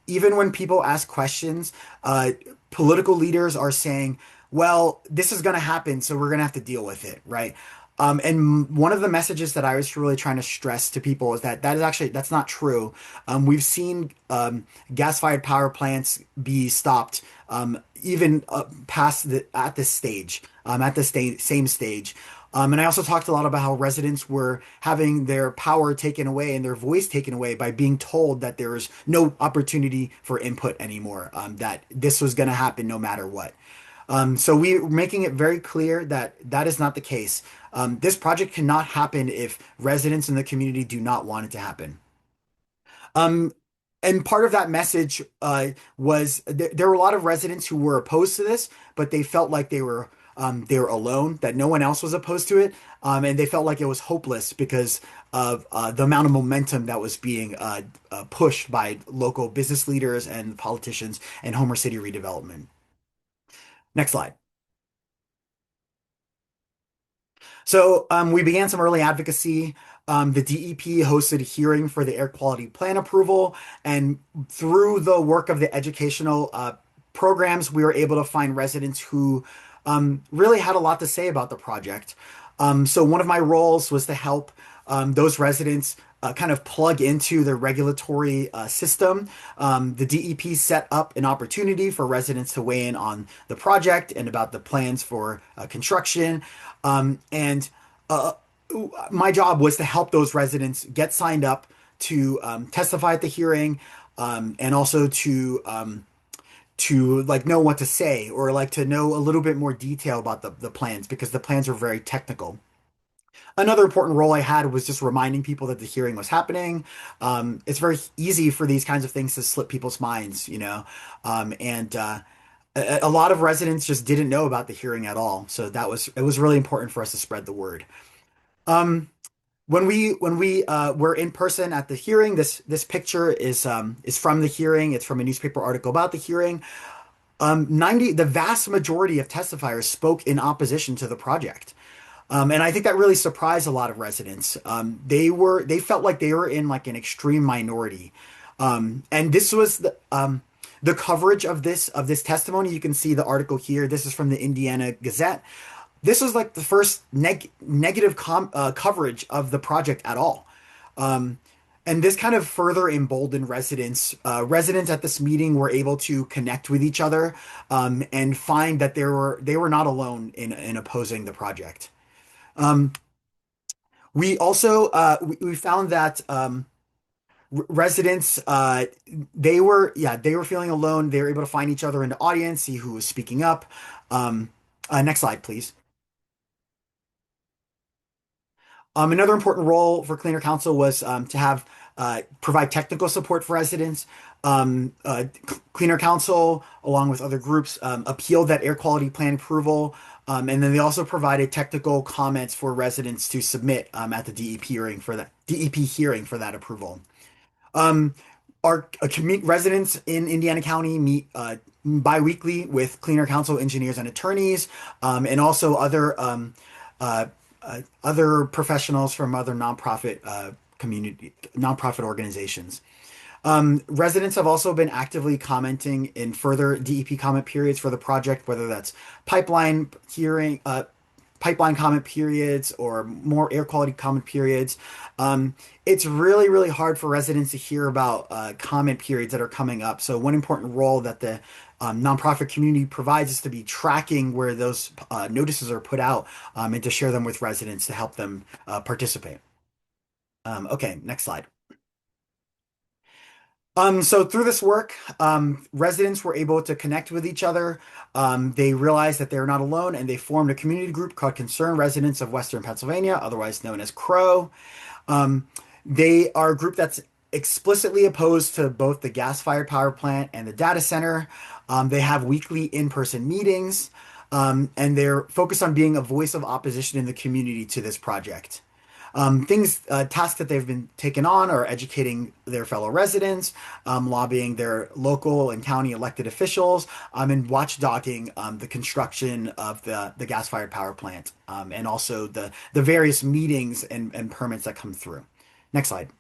Even when people ask questions, political leaders are saying, well, this is going to happen, so we're going to have to deal with it, right? And one of the messages that I was really trying to stress to people is that that's not true. We've seen gas-fired power plants be stopped even past at this stage, at the same stage. And I also talked a lot about how residents were having their power taken away and their voice taken away by being told that there is no opportunity for input anymore, that this was going to happen no matter what. So we're making it very clear that that is not the case. This project cannot happen if residents in the community do not want it to happen. Um, and part of that message was there were a lot of residents who were opposed to this, but they felt like they were they were alone, that no one else was opposed to it, and they felt like it was hopeless because of the amount of momentum that was being pushed by local business leaders and politicians and Homer City redevelopment. Next slide. So we began some early advocacy. The DEP hosted a hearing for the air quality plan approval, and through the work of the educational programs, we were able to find residents who really had a lot to say about the project. So one of my roles was to help those residents kind of plug into the regulatory system. The DEP set up an opportunity for residents to weigh in on the project and about the plans for construction. And my job was to help those residents get signed up to testify at the hearing, and also to like know what to say, or like to know a little bit more detail about the plans, because the plans were very technical. Another important role I had was just reminding people that the hearing was happening. It's very easy for these kinds of things to slip people's minds, and a lot of residents just didn't know about the hearing at all. So it was really important for us to spread the word. When we were in person at the hearing, this picture is from the hearing. It's from a newspaper article about the hearing. The vast majority of testifiers spoke in opposition to the project. And I think that really surprised a lot of residents. They felt like they were in like an extreme minority. And this was the coverage of this testimony. You can see the article here. This is from the Indiana Gazette. This was like the first negative coverage of the project at all. And this kind of further emboldened residents. Residents at this meeting were able to connect with each other, and find that they were not alone in opposing the project. We also we found that residents they were feeling alone. They were able to find each other in the audience, see who was speaking up. Next slide, please. Another important role for Cleaner Council was to have provide technical support for residents. Cleaner Council, along with other groups, appealed that air quality plan approval, and then they also provided technical comments for residents to submit at the DEP hearing for that approval. Our residents in Indiana County meet biweekly with Cleaner Council engineers and attorneys, and also other professionals from other nonprofit organizations. Residents have also been actively commenting in further DEP comment periods for the project, whether that's pipeline comment periods or more air quality comment periods. It's really, really hard for residents to hear about comment periods that are coming up. So one important role that the nonprofit community provides is to be tracking where those notices are put out, and to share them with residents to help them participate. Okay, next slide. So through this work, residents were able to connect with each other. They realized that they're not alone, and they formed a community group called Concerned Residents of Western Pennsylvania, otherwise known as CROW. They are a group that's explicitly opposed to both the gas-fired power plant and the data center. They have weekly in-person meetings, and they're focused on being a voice of opposition in the community to this project. Tasks that they've been taken on are educating their fellow residents, lobbying their local and county elected officials, and watchdogging the construction of the gas-fired power plant, and also the various meetings and permits that come through. Next slide.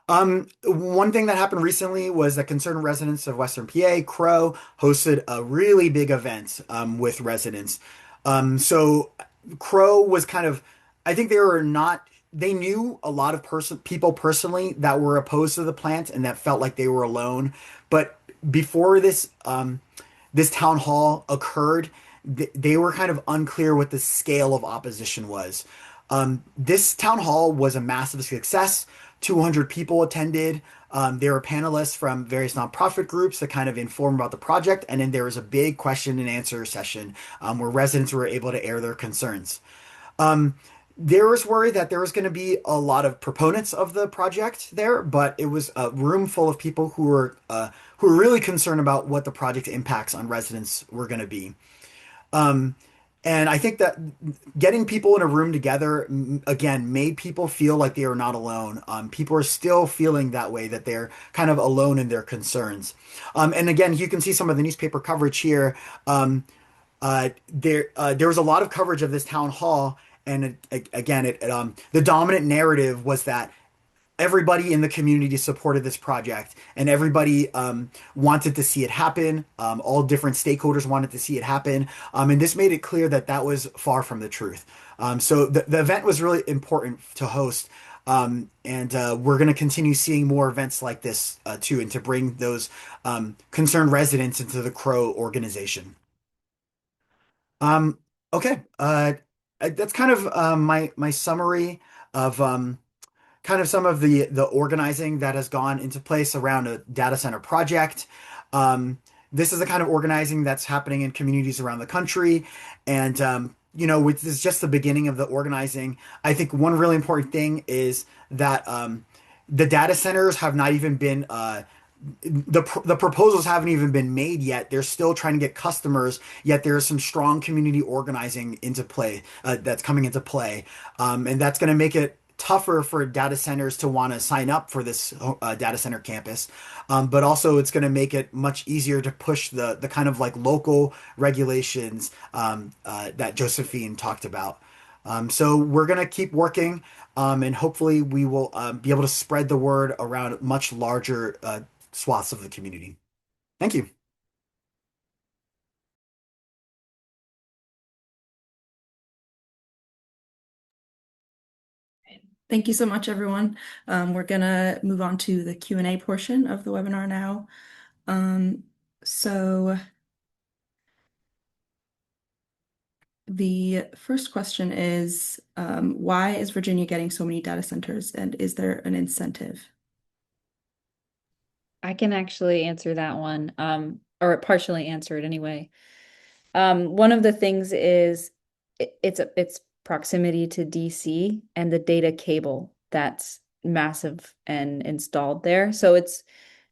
One thing that happened recently was that Concerned Residents of Western PA, CROW, hosted a really big event with residents. So CROW was kind of, I think they knew a lot of people personally that were opposed to the plant and that felt like they were alone. But before this town hall occurred, they were kind of unclear what the scale of opposition was. This town hall was a massive success. 200 people attended. There were panelists from various nonprofit groups that kind of informed about the project. And then there was a big question and answer session where residents were able to air their concerns. There was worry that there was going to be a lot of proponents of the project there, but it was a room full of people who were really concerned about what the project impacts on residents were going to be. Um, and I think that getting people in a room together, again, made people feel like they were not alone. People are still feeling that way, that they're kind of alone in their concerns. And again, you can see some of the newspaper coverage here. There was a lot of coverage of this town hall, and the dominant narrative was that everybody in the community supported this project, and everybody wanted to see it happen. All different stakeholders wanted to see it happen, and this made it clear that that was far from the truth. So the event was really important to host. And we're going to continue seeing more events like this too, and to bring those concerned residents into the Crow organization. Um, okay. That's kind of my summary of kind of some of the organizing that has gone into place around a data center project. This is the kind of organizing that's happening in communities around the country, and this is just the beginning of the organizing. I think one really important thing is that the data centers have not even been the proposals haven't even been made yet. They're still trying to get customers, yet there's some strong community organizing into play that's coming into play. And that's going to make it tougher for data centers to want to sign up for this data center campus. But also it's going to make it much easier to push the kind of like local regulations that Josephine talked about. So we're going to keep working, and hopefully we will be able to spread the word around much larger swaths of the community. Thank you. Thank you so much, everyone. We're gonna move on to the Q&A portion of the webinar now. So the first question is, why is Virginia getting so many data centers, and is there an incentive? I can actually answer that one, or partially answer it anyway. One of the things is it's proximity to DC and the data cable that's massive and installed there. So it's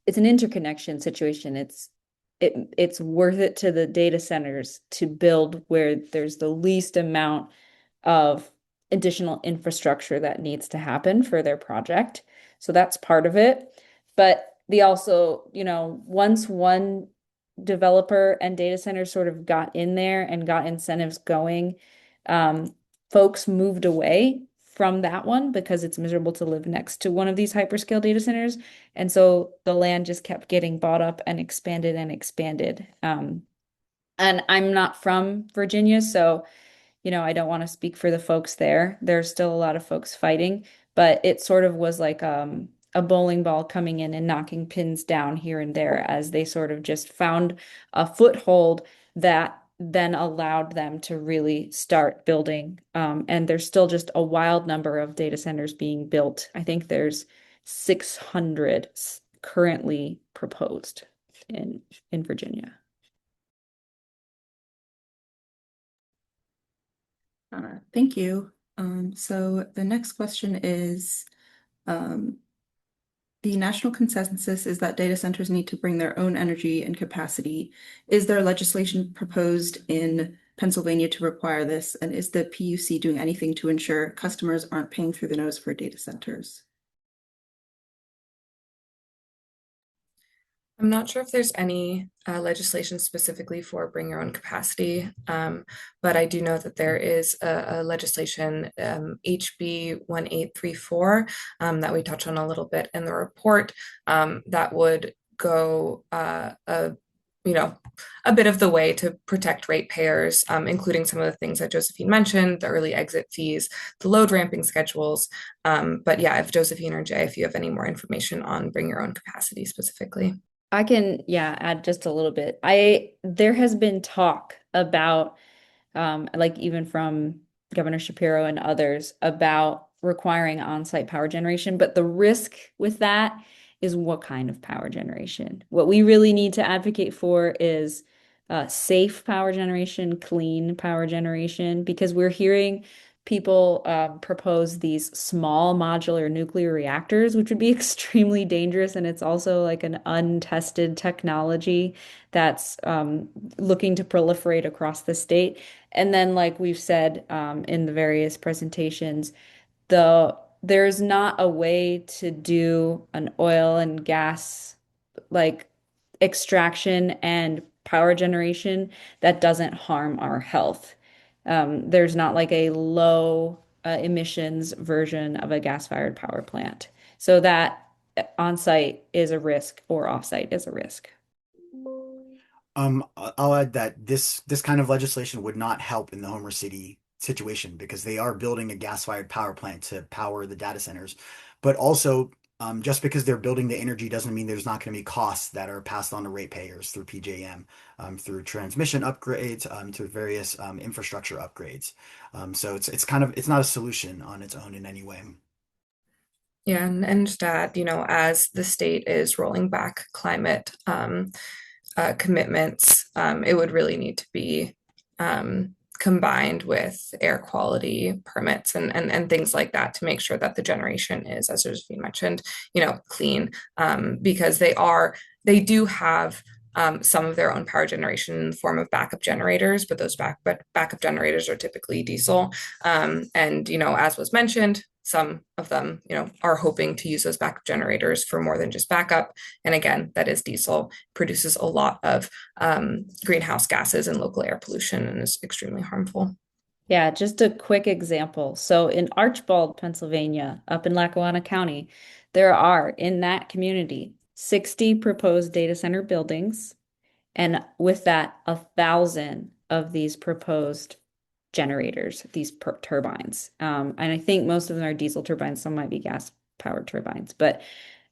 an interconnection situation. It's worth it to the data centers to build where there's the least amount of additional infrastructure that needs to happen for their project. So that's part of it. But the also, once one developer and data center sort of got in there and got incentives going, folks moved away from that one because it's miserable to live next to one of these hyperscale data centers. And so the land just kept getting bought up and expanded and expanded. And I'm not from Virginia, so I don't want to speak for the folks there. There's still a lot of folks fighting, but it sort of was like a bowling ball coming in and knocking pins down here and there as they sort of just found a foothold that then allowed them to really start building. And there's still just a wild number of data centers being built. I think there's 600 currently proposed in Virginia. Thank you. So the next question is, the national consensus is that data centers need to bring their own energy and capacity. Is there legislation proposed in Pennsylvania to require this? And is the PUC doing anything to ensure customers aren't paying through the nose for data centers? I'm not sure if there's any legislation specifically for bring your own capacity, but I do know that there is a legislation, HB 1834, that we touch on a little bit in the report, that would go a bit of the way to protect ratepayers, including some of the things that Josephine mentioned, the early exit fees, the load ramping schedules. But yeah, if Josephine or Jay, if you have any more information on bring your own capacity specifically. I can, yeah, add just a little bit. There has been talk about, like even from Governor Shapiro and others, about requiring on-site power generation, but the risk with that is what kind of power generation. What we really need to advocate for is safe power generation, clean power generation, because we're hearing people propose these small modular nuclear reactors, which would be extremely dangerous. And it's also like an untested technology that's looking to proliferate across the state. And then, like we've said in the various presentations, there's not a way to do an oil and gas like extraction and power generation that doesn't harm our health. There's not like a low emissions version of a gas-fired power plant. So that on-site is a risk or off-site is a risk. I'll add that this kind of legislation would not help in the Homer City situation because they are building a gas-fired power plant to power the data centers. But also, just because they're building the energy doesn't mean there's not going to be costs that are passed on to ratepayers through PJM, through transmission upgrades, through various infrastructure upgrades. So it's kind of it's not a solution on its own in any way. Yeah, and that, as the state is rolling back climate commitments, it would really need to be combined with air quality permits and things like that to make sure that the generation is, as Josephine mentioned, clean, because they do have some of their own power generation in the form of backup generators, but those backup generators are typically diesel. And, as was mentioned, some of them, are hoping to use those backup generators for more than just backup. And again, that is diesel, produces a lot of greenhouse gases and local air pollution and is extremely harmful. Yeah, just a quick example. So in Archbald, Pennsylvania, up in Lackawanna County, there are in that community 60 proposed data center buildings, and with that, 1,000 of these proposed generators, these turbines. And I think most of them are diesel turbines, some might be gas powered turbines. But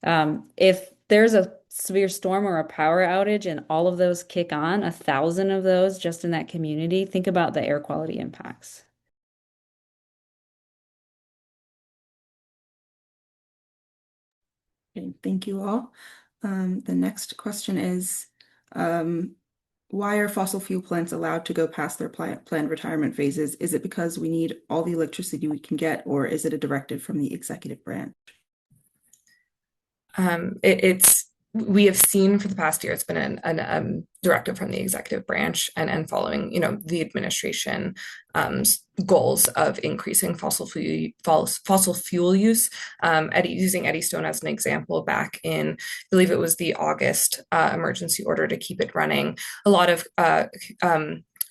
if there's a severe storm or a power outage and all of those kick on, 1,000 of those just in that community, think about the air quality impacts. Okay, thank you all. The next question is, um, why are fossil fuel plants allowed to go past their planned retirement phases? Is it because we need all the electricity we can get, or is it a directive from the executive branch? It's we have seen for the past year it's been an directive from the executive branch and following the administration goals of increasing fossil fuel use. Using Eddystone as an example, back in, I believe it was the August emergency order to keep it running, a lot of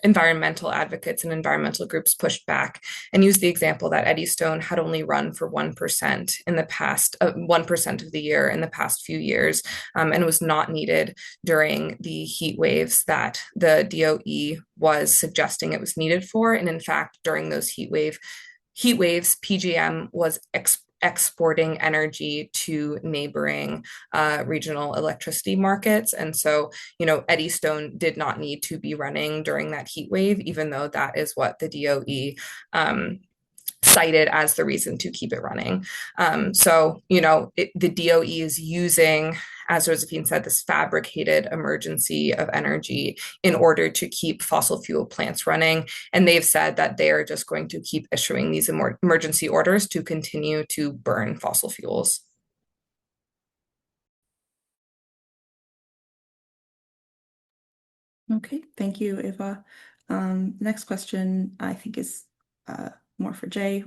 environmental advocates and environmental groups pushed back and used the example that Eddystone had only run for 1% in the past, 1% of the year in the past few years, and was not needed during the heat waves that the DOE was suggesting it was needed for. And in fact, during those heat waves, PGM was exporting energy to neighboring regional electricity markets. And so, Eddystone did not need to be running during that heat wave, even though that is what the DOE cited as the reason to keep it running. The DOE is using, as Josephine said, this fabricated emergency of energy in order to keep fossil fuel plants running. And they've said that they are just going to keep issuing these emergency orders to continue to burn fossil fuels. Okay, thank you, Eva. Next question I think is more for Jay.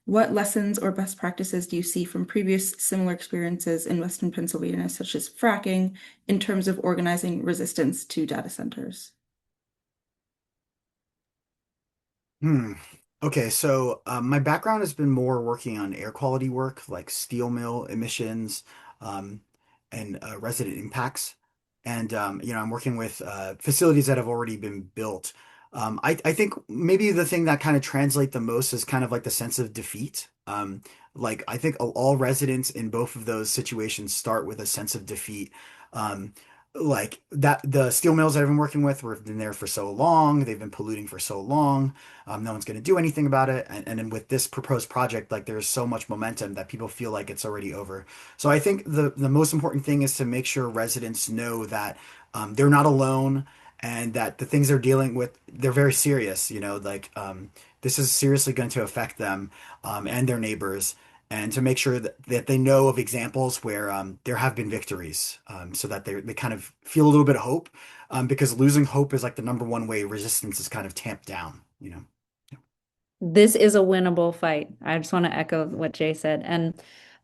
What lessons or best practices do you see from previous similar experiences in Western Pennsylvania, such as fracking, in terms of organizing resistance to data centers? Okay, so my background has been more working on air quality work, like steel mill emissions, um, and resident impacts. And I'm working with facilities that have already been built. I think maybe the thing that kind of translate the most is kind of like the sense of defeat. Like I think all residents in both of those situations start with a sense of defeat. Um, like that the steel mills that I've been working with have been there for so long, they've been polluting for so long. No one's going to do anything about it. And then with this proposed project, like there's so much momentum that people feel like it's already over. So I think the most important thing is to make sure residents know that they're not alone and that the things they're dealing with, they're very serious, like this is seriously going to affect them and their neighbors, and to make sure that they know of examples where there have been victories, so that they kind of feel a little bit of hope, because losing hope is like the number one way resistance is kind of tamped down. This is a winnable fight. I just want to echo what Jay said. And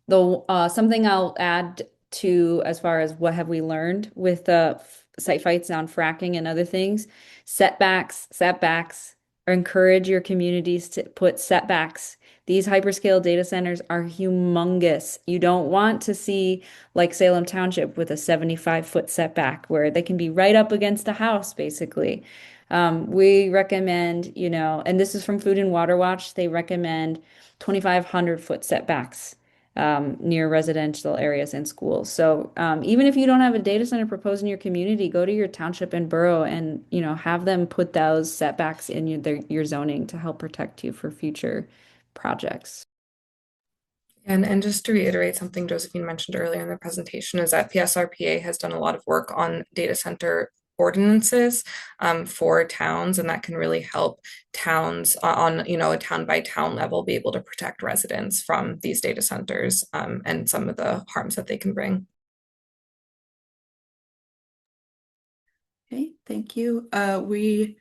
the something I'll add to as far as what have we learned with the site fights on fracking and other things, setbacks, or encourage your communities to put setbacks. These hyperscale data centers are humongous. You don't want to see like Salem Township with a 75-foot setback where they can be right up against a house, basically. We recommend, and this is from Food and Water Watch, they recommend 2,500-foot setbacks near residential areas and schools. So even if you don't have a data center proposed in your community, go to your township and borough and, have them put those setbacks in your zoning to help protect you for future projects. And just to reiterate something Josephine mentioned earlier in the presentation is that PSR PA has done a lot of work on data center ordinances for towns, and that can really help towns on a town by town level be able to protect residents from these data centers and some of the harms that they can bring. Okay, thank you. We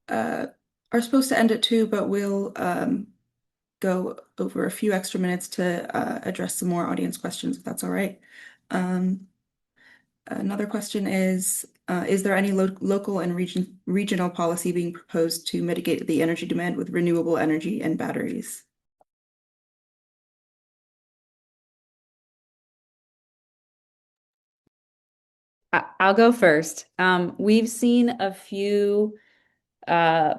are supposed to end at 2, but we'll go over a few extra minutes to address some more audience questions, if that's all right. Another question is there any local and regional policy being proposed to mitigate the energy demand with renewable energy and batteries? I'll go first. We've seen a few uh,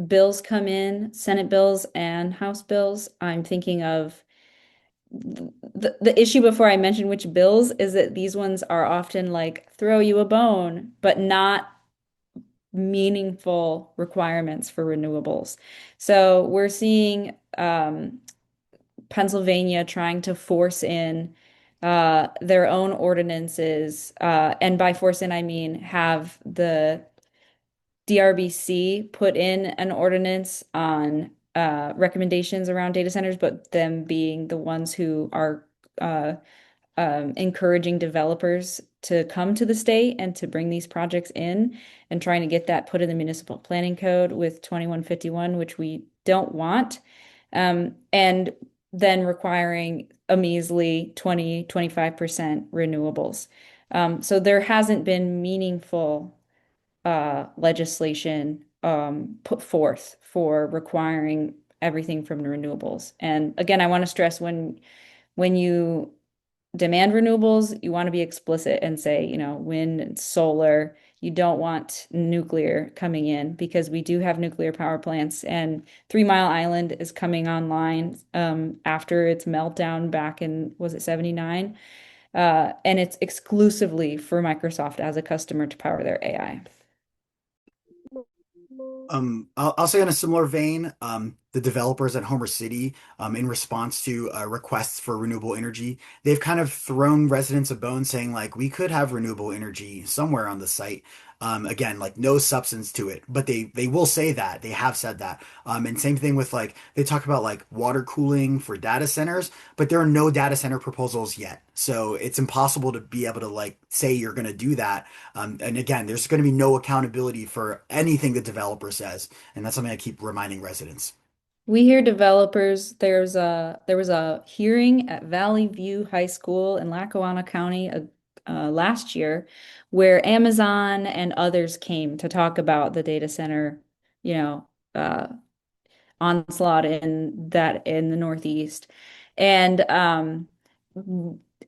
bills come in, Senate bills and House bills. I'm thinking of the issue before I mention which bills is that these ones are often like throw you a bone, but not meaningful requirements for renewables. So we're seeing Pennsylvania trying to force in their own ordinances, and by force in I mean have the DRBC put in an ordinance on recommendations around data centers, but them being the ones who are uh, encouraging developers to come to the state and to bring these projects in and trying to get that put in the municipal planning code with 2151, which we don't want. And then requiring a measly 25% renewables. So there hasn't been meaningful legislation put forth for requiring everything from the renewables. And again, I want to stress when you demand renewables, you want to be explicit and say, wind and solar. You don't want nuclear coming in because we do have nuclear power plants, and 3 Mile Island is coming online after its meltdown back in, was it 79? And it's exclusively for Microsoft as a customer to power their AI. I'll say in a similar vein, the developers at Homer City, in response to requests for renewable energy, they've kind of thrown residents a bone saying like we could have renewable energy somewhere on the site. Again, like no substance to it, but they will say that they have said that. And same thing with like they talk about like water cooling for data centers, but there are no data center proposals yet. So it's impossible to be able to like say you're going to do that. And again, there's going to be no accountability for anything the developer says, and that's something I keep reminding residents. We hear developers, there was a hearing at Valley View High School in Lackawanna County last year where Amazon and others came to talk about the data center, you know, uh, onslaught in the Northeast. And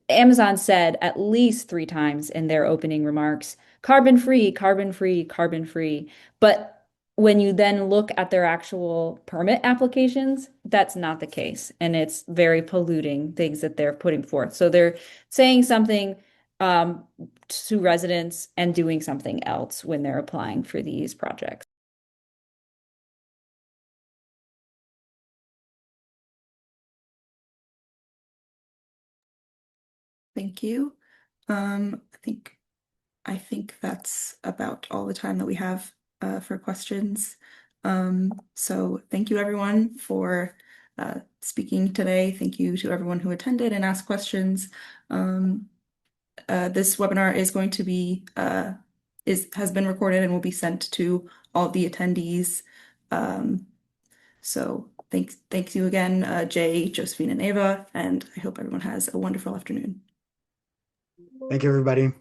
Amazon said at least 3 times in their opening remarks, carbon free, carbon free, carbon free. But when you then look at their actual permit applications, that's not the case. And it's very polluting things that they're putting forth. So they're saying something um, to residents and doing something else when they're applying for these projects. Thank you. I think I think that's about all the time that we have for questions. So thank you everyone for speaking today. Thank you to everyone who attended and asked questions. This webinar is going to be has been recorded and will be sent to all the attendees. So thanks you again, Jay, Josephine, and Ava, and I hope everyone has a wonderful afternoon. Thank you, everybody.